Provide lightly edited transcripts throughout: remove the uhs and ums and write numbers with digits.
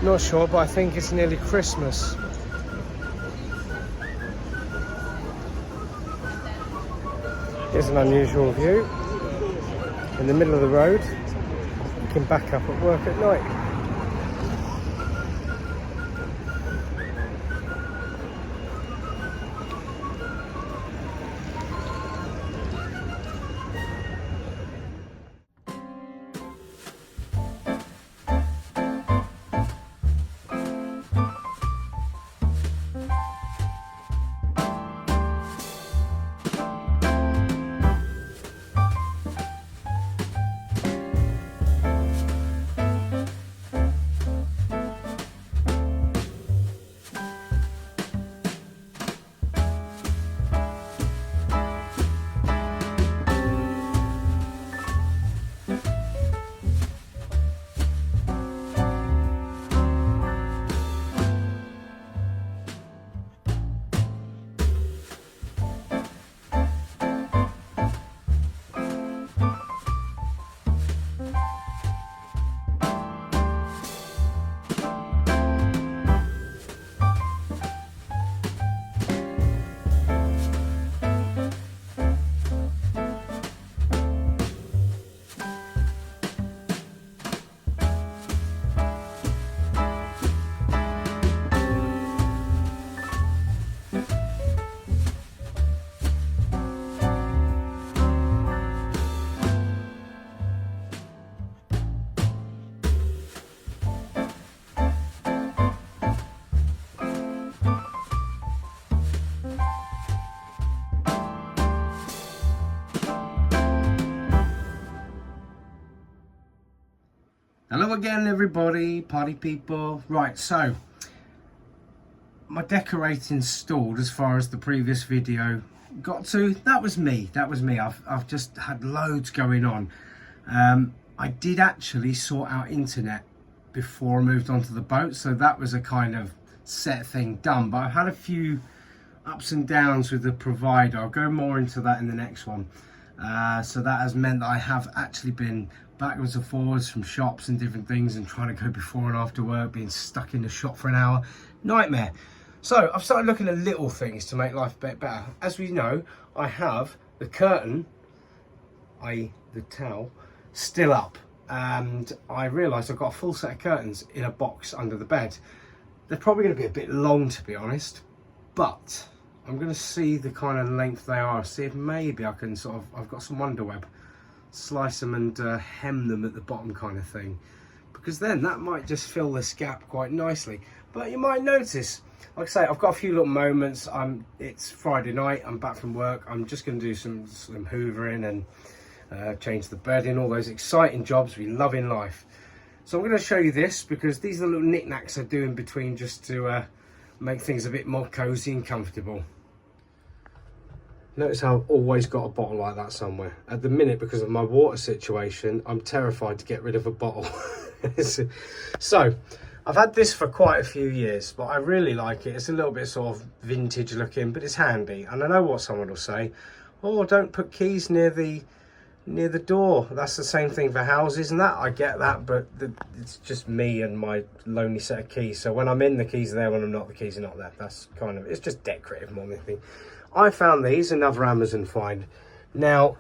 Not sure, but I think it's nearly Christmas. Here's an unusual view. In the middle of the road, looking back up at work at night. Hello again everybody, party people. Right, so my decorating stalled as far as the previous video got to. That was me. I've just had loads going on. I did actually sort out internet before I moved onto the boat, so that was a kind of set thing done, but I've had a few ups and downs with the provider. I'll go more into that in the next one. So that has meant that I have actually been backwards and forwards from shops and different things and trying to go before and after work, being stuck in the shop for an hour. Nightmare. So I've started looking at little things to make life a bit better. As we know, I have the curtain, i.e. the towel, still up, and I realised I've got a full set of curtains in a box under the bed. They're probably going to be a bit long, to be honest, but I'm going to see the kind of length they are, see if maybe I can sort of, I've got some wonder web, slice them and hem them at the bottom kind of thing, because then that might just fill this gap quite nicely. But you might notice, like I say, I've got a few little moments. It's Friday night, I'm back from work, I'm just going to do some hoovering and change the bedding, all those exciting jobs we love in life. So I'm going to show you this, because these are the little knickknacks I do in between, just to make things a bit more cozy and comfortable. Notice how I've always got a bottle like that somewhere. At the minute, because of my water situation, I'm terrified to get rid of a bottle. So I've had this for quite a few years, but I really like it. It's a little bit sort of vintage looking, but it's handy. And I know what someone will say, oh, don't put keys near the door. That's the same thing for houses and that. I get that, but it's just me and my lonely set of keys. So when I'm in, the keys are there. When I'm not, the keys are not there. That's kind of, it's just decorative more than anything. I found these, another Amazon find. Now,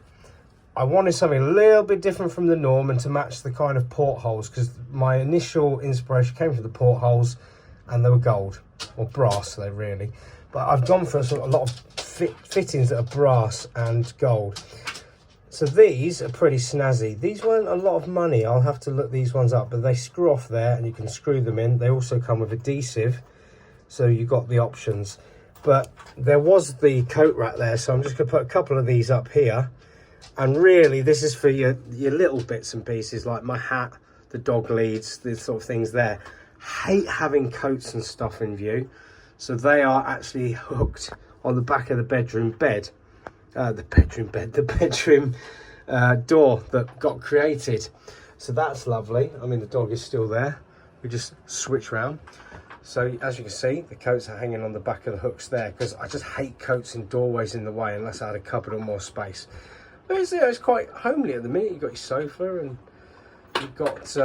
I wanted something a little bit different from the norm and to match the kind of portholes, because my initial inspiration came from the portholes and they were gold, or brass, they really. But I've gone for a lot of fittings that are brass and gold. So these are pretty snazzy. These weren't a lot of money. I'll have to look these ones up, but they screw off there and you can screw them in. They also come with adhesive, so you've got the options. But there was the coat rack there, so I'm just going to put a couple of these up here. And really, this is for your little bits and pieces, like my hat, the dog leads, the sort of things there. Hate having coats and stuff in view. So they are actually hooked on the back of the bedroom bed. The bedroom door that got created. So that's lovely. I mean, the dog is still there. We just switch round. So as you can see, the coats are hanging on the back of the hooks there, because I just hate coats in doorways in the way unless I had a cupboard or more space. But it's quite homely at the minute. You've got your sofa and you've got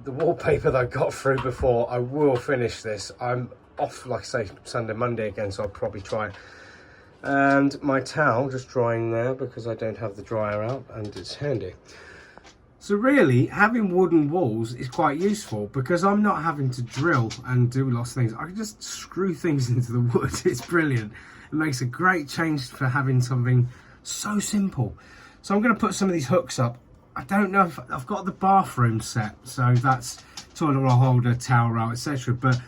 the wallpaper that I got through before, I will finish this. I'm off, like I say, Sunday, Monday again, so I'll probably try it. And my towel just drying there because I don't have the dryer out and it's handy. So really, having wooden walls is quite useful because I'm not having to drill and do lots of things. I can just screw things into the wood. It's brilliant. It makes a great change for having something so simple. So I'm going to put some of these hooks up. I don't know if I've got the bathroom set, so that's toilet roll holder, towel roll, etc. But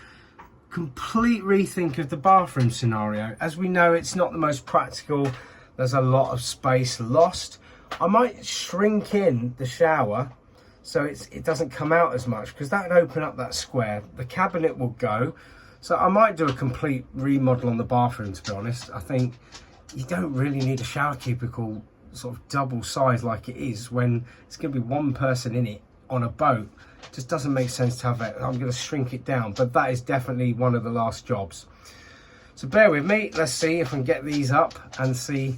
complete rethink of the bathroom scenario. As we know, it's not the most practical. There's a lot of space lost. I might shrink in the shower so it doesn't come out as much, because that would open up that square. The cabinet will go. So I might do a complete remodel on the bathroom, to be honest. I think you don't really need a shower cubicle sort of double size like it is when it's going to be one person in it on a boat. It just doesn't make sense to have it. I'm going to shrink it down, but that is definitely one of the last jobs. So bear with me. Let's see if I can get these up and see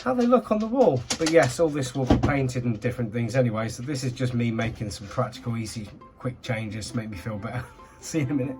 how they look on the wall. But yes, all this will be painted and different things anyway, so this is just me making some practical, easy, quick changes to make me feel better. See you in a minute.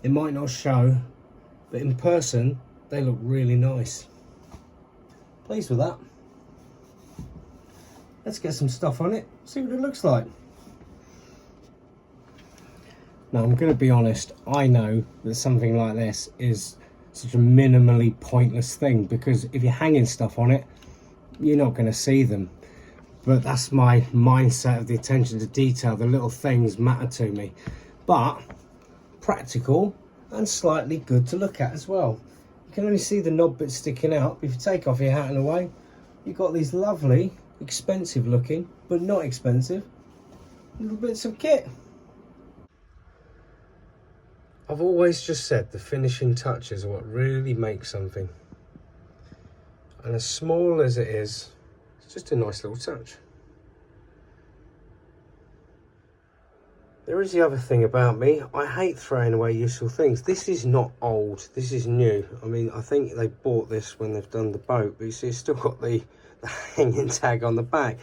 It might not show, but in person, they look really nice. Pleased with that. Let's get some stuff on it, see what it looks like. Now, I'm going to be honest, I know that something like this is such a minimally pointless thing, because if you're hanging stuff on it, you're not going to see them. But that's my mindset of the attention to detail. The little things matter to me. But practical and slightly good to look at as well. You can only see the knob bit sticking out. If you take off your hat and away, you've got these lovely, expensive looking, but not expensive, little bits of kit. I've always just said the finishing touches are what really make something. And as small as it is, it's just a nice little touch. There is the other thing about me. I hate throwing away useful things. This is not old. This is new. I mean, I think they bought this when they've done the boat, but you see it's still got the hanging tag on the back.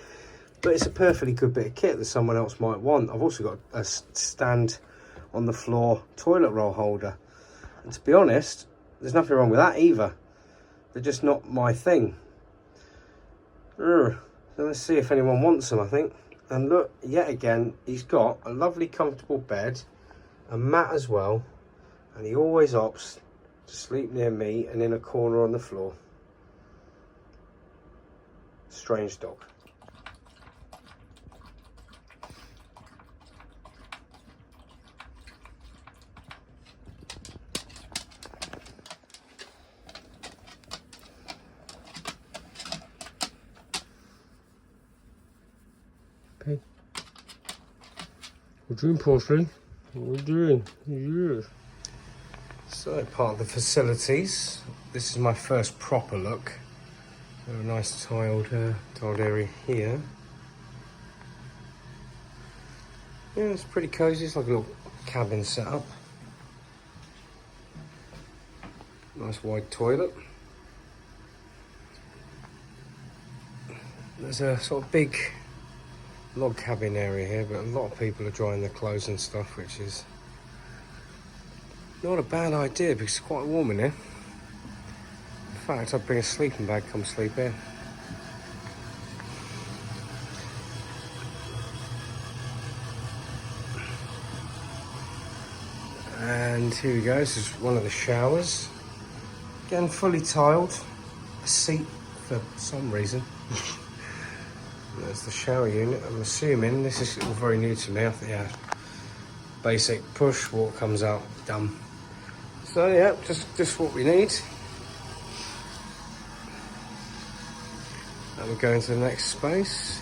But it's a perfectly good bit of kit that someone else might want. I've also got a stand on the floor toilet roll holder. And to be honest, there's nothing wrong with that either. They're just not my thing. So let's see if anyone wants them, I think. And look, yet again, he's got a lovely comfortable bed, a mat as well, and he always opts to sleep near me and in a corner on the floor. Strange dog. Okay. We're doing parsley. What are we doing? Yeah. So, part of the facilities. This is my first proper look. Got a nice tiled area here. Yeah, it's pretty cosy. It's like a little cabin setup. Nice wide toilet. There's a sort of big log cabin area here, but a lot of people are drying their clothes and stuff, which is not a bad idea because it's quite warm in here. In fact, I'd bring a sleeping bag, come sleep here. And here we go, this is one of the showers. Again, fully tiled, a seat for some reason. There's the shower unit. I'm assuming this is all very new to me. I think, yeah, basic push, water comes out, done. So yeah, just what we need. And we're going to the next space.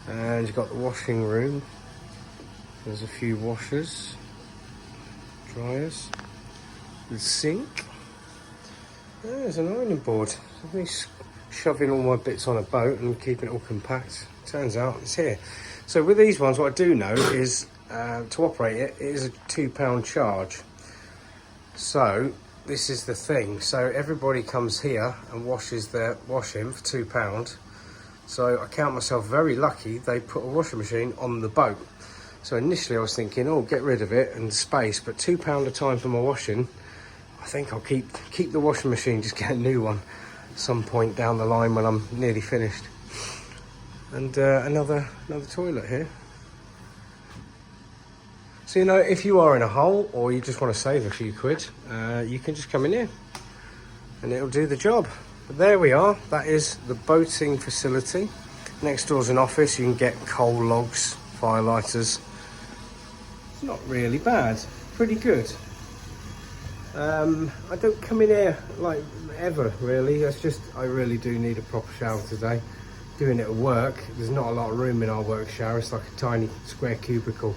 And you've got the washing room. There's a few washers, dryers, the sink. There's an ironing board. So me shoving all my bits on a boat and keeping it all compact. Turns out it's here. So with these ones, what I do know is to operate it, it is a £2 charge. So this is the thing. So everybody comes here and washes their washing for £2. So I count myself very lucky they put a washing machine on the boat. So initially I was thinking, oh, get rid of it and space, but £2 a time for my washing. I think I'll keep the washing machine, just get a new one some point down the line when I'm nearly finished. And another toilet here. So, you know, if you are in a hole or you just want to save a few quid, you can just come in here and it'll do the job. But there we are. That is the boating facility. Next door's an office. You can get coal logs, fire lighters. It's not really bad. Pretty good. I don't come in here like ever, really. It's just I really do need a proper shower today. Doing it at work, there's not a lot of room in our work shower. It's like a tiny square cubicle.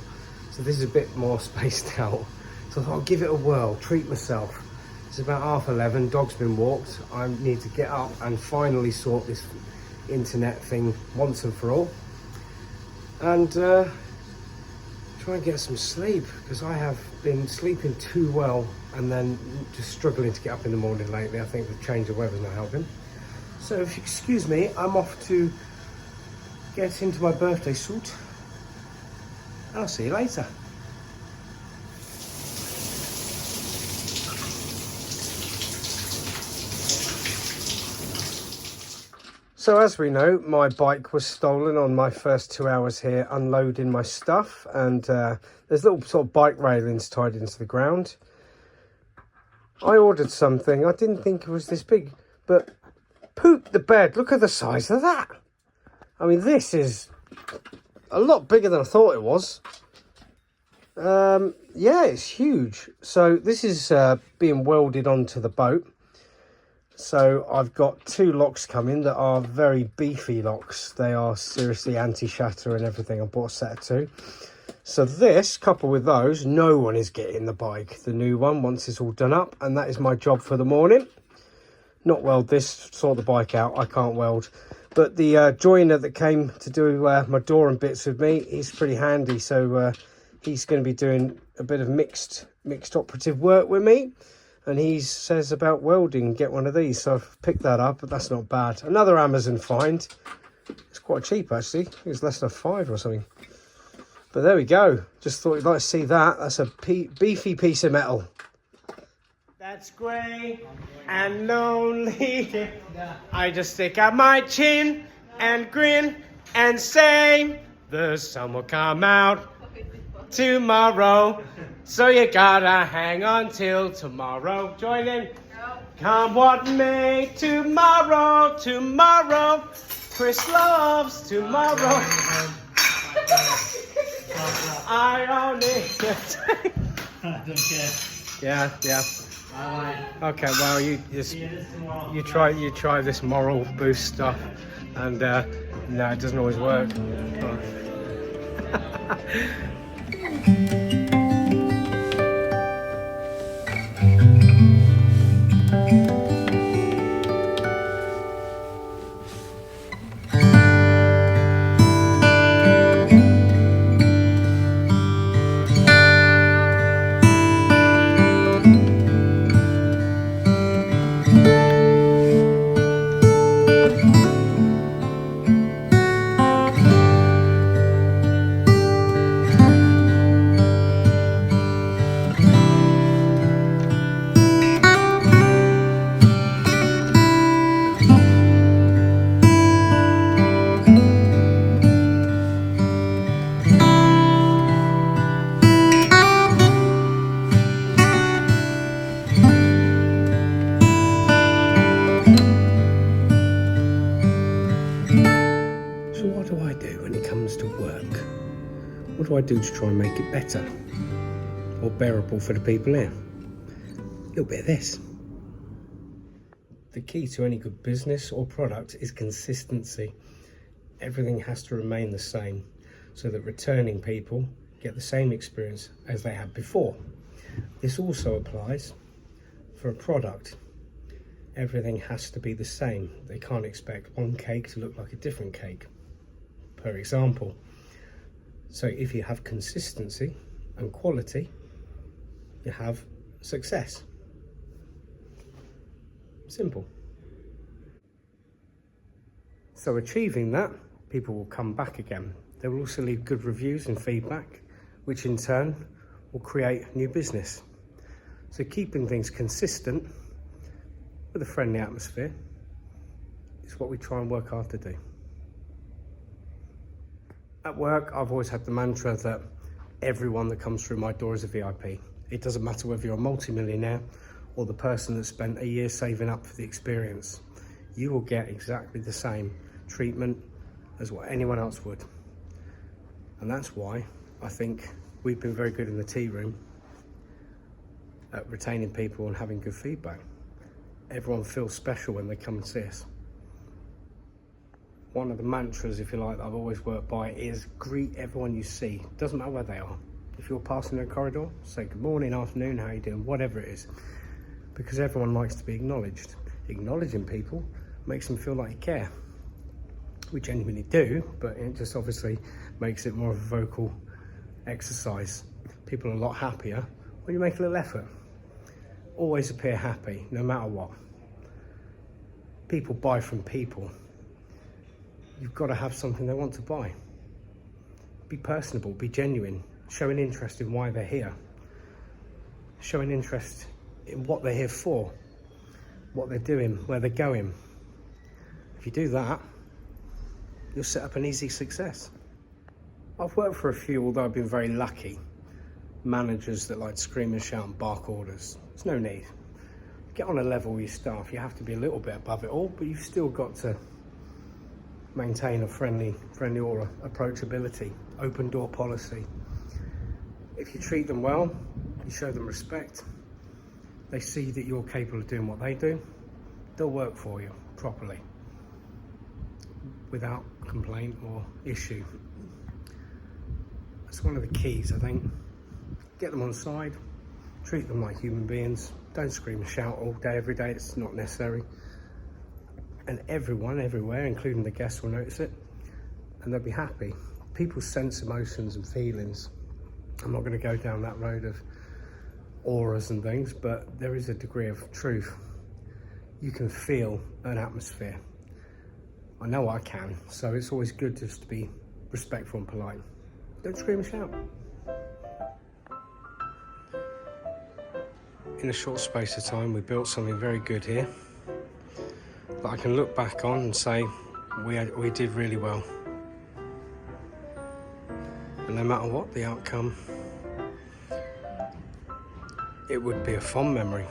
So this is a bit more spaced out. So I thought I'll give it a whirl, treat myself. It's about 11:30, dog's been walked. I need to get up and finally sort this internet thing once and for all. And try and get some sleep, because I have been sleeping too well and then just struggling to get up in the morning lately. I think the change of weather's not helping. So if you excuse me, I'm off to get into my birthday suit. I'll see you later. So as we know, my bike was stolen on my first 2 hours here unloading my stuff, and there's little sort of bike railings tied into the ground. I ordered something, I didn't think it was this big, but poop the bed, look at the size of that. I mean, this is a lot bigger than I thought it was. Yeah, it's huge. So this is being welded onto the boat. So I've got 2 locks coming that are very beefy locks. They are seriously anti-shatter and everything. I bought a set of 2. So this, coupled with those, no one is getting the bike, the new one, once it's all done up. And that is my job for the morning. Not weld this, sort the bike out. I can't weld. But the joiner that came to do my door and bits with me, he's pretty handy. So he's going to be doing a bit of mixed operative work with me. And he says about welding, get one of these. So I've picked that up, but that's not bad. Another Amazon find. It's quite cheap, actually. I think it's less than £5 or something. But there we go. Just thought you'd like to see that. That's a beefy piece of metal. That's grey and lonely. I just stick out my chin and grin and say, the sun will come out tomorrow. So you gotta hang on till tomorrow. Join in. Come what may, tomorrow, tomorrow. Chris loves tomorrow. I only I don't care. Yeah. Okay, well you try this moral boost stuff, and no, it doesn't always work. I do when it comes to work? What do I do to try and make it better or bearable for the people here? A little bit of this. The key to any good business or product is consistency. Everything has to remain the same so that returning people get the same experience as they had before. This also applies for a product. Everything has to be the same. They can't expect one cake to look like a different cake, per example. So if you have consistency and quality, you have success. Simple. So achieving that, people will come back again. They will also leave good reviews and feedback, which in turn will create new business. So keeping things consistent with a friendly atmosphere is what we try and work hard to do. At work, I've always had the mantra that everyone that comes through my door is a VIP. It doesn't matter whether you're a multi-millionaire or the person that spent a year saving up for the experience. You will get exactly the same treatment as what anyone else would. And that's why I think we've been very good in the tea room at retaining people and having good feedback. Everyone feels special when they come and see us. One of the mantras, if you like, that I've always worked by is greet everyone you see. Doesn't matter where they are. If you're passing a corridor, say good morning, afternoon, how you doing, whatever it is. Because everyone likes to be acknowledged. Acknowledging people makes them feel like you care. We genuinely do, but it just obviously makes it more of a vocal exercise. People are a lot happier when you make a little effort. Always appear happy, no matter what. People buy from people. You've got to have something they want to buy. Be personable, be genuine, showing interest in why they're here. Showing interest in what they're here for, what they're doing, where they're going. If you do that, you'll set up an easy success. I've worked for a few, although I've been very lucky, managers that like to scream and shout and bark orders. There's no need. Get on a level with your staff. You have to be a little bit above it all, but you've still got to maintain a friendly aura, approachability, open door policy. If you treat them well, you show them respect, they see that you're capable of doing what they do, they'll work for you properly, without complaint or issue. That's one of the keys, I think. Get them on side, treat them like human beings, don't scream and shout all day, every day, it's not necessary. And everyone, everywhere, including the guests, will notice it, and they'll be happy. People sense emotions and feelings. I'm not going to go down that road of auras and things, but there is a degree of truth. You can feel an atmosphere. I know I can, so it's always good just to be respectful and polite. Don't scream and shout. In a short space of time, we built something very good here that I can look back on and say we did really well. And no matter what the outcome, it would be a fond memory.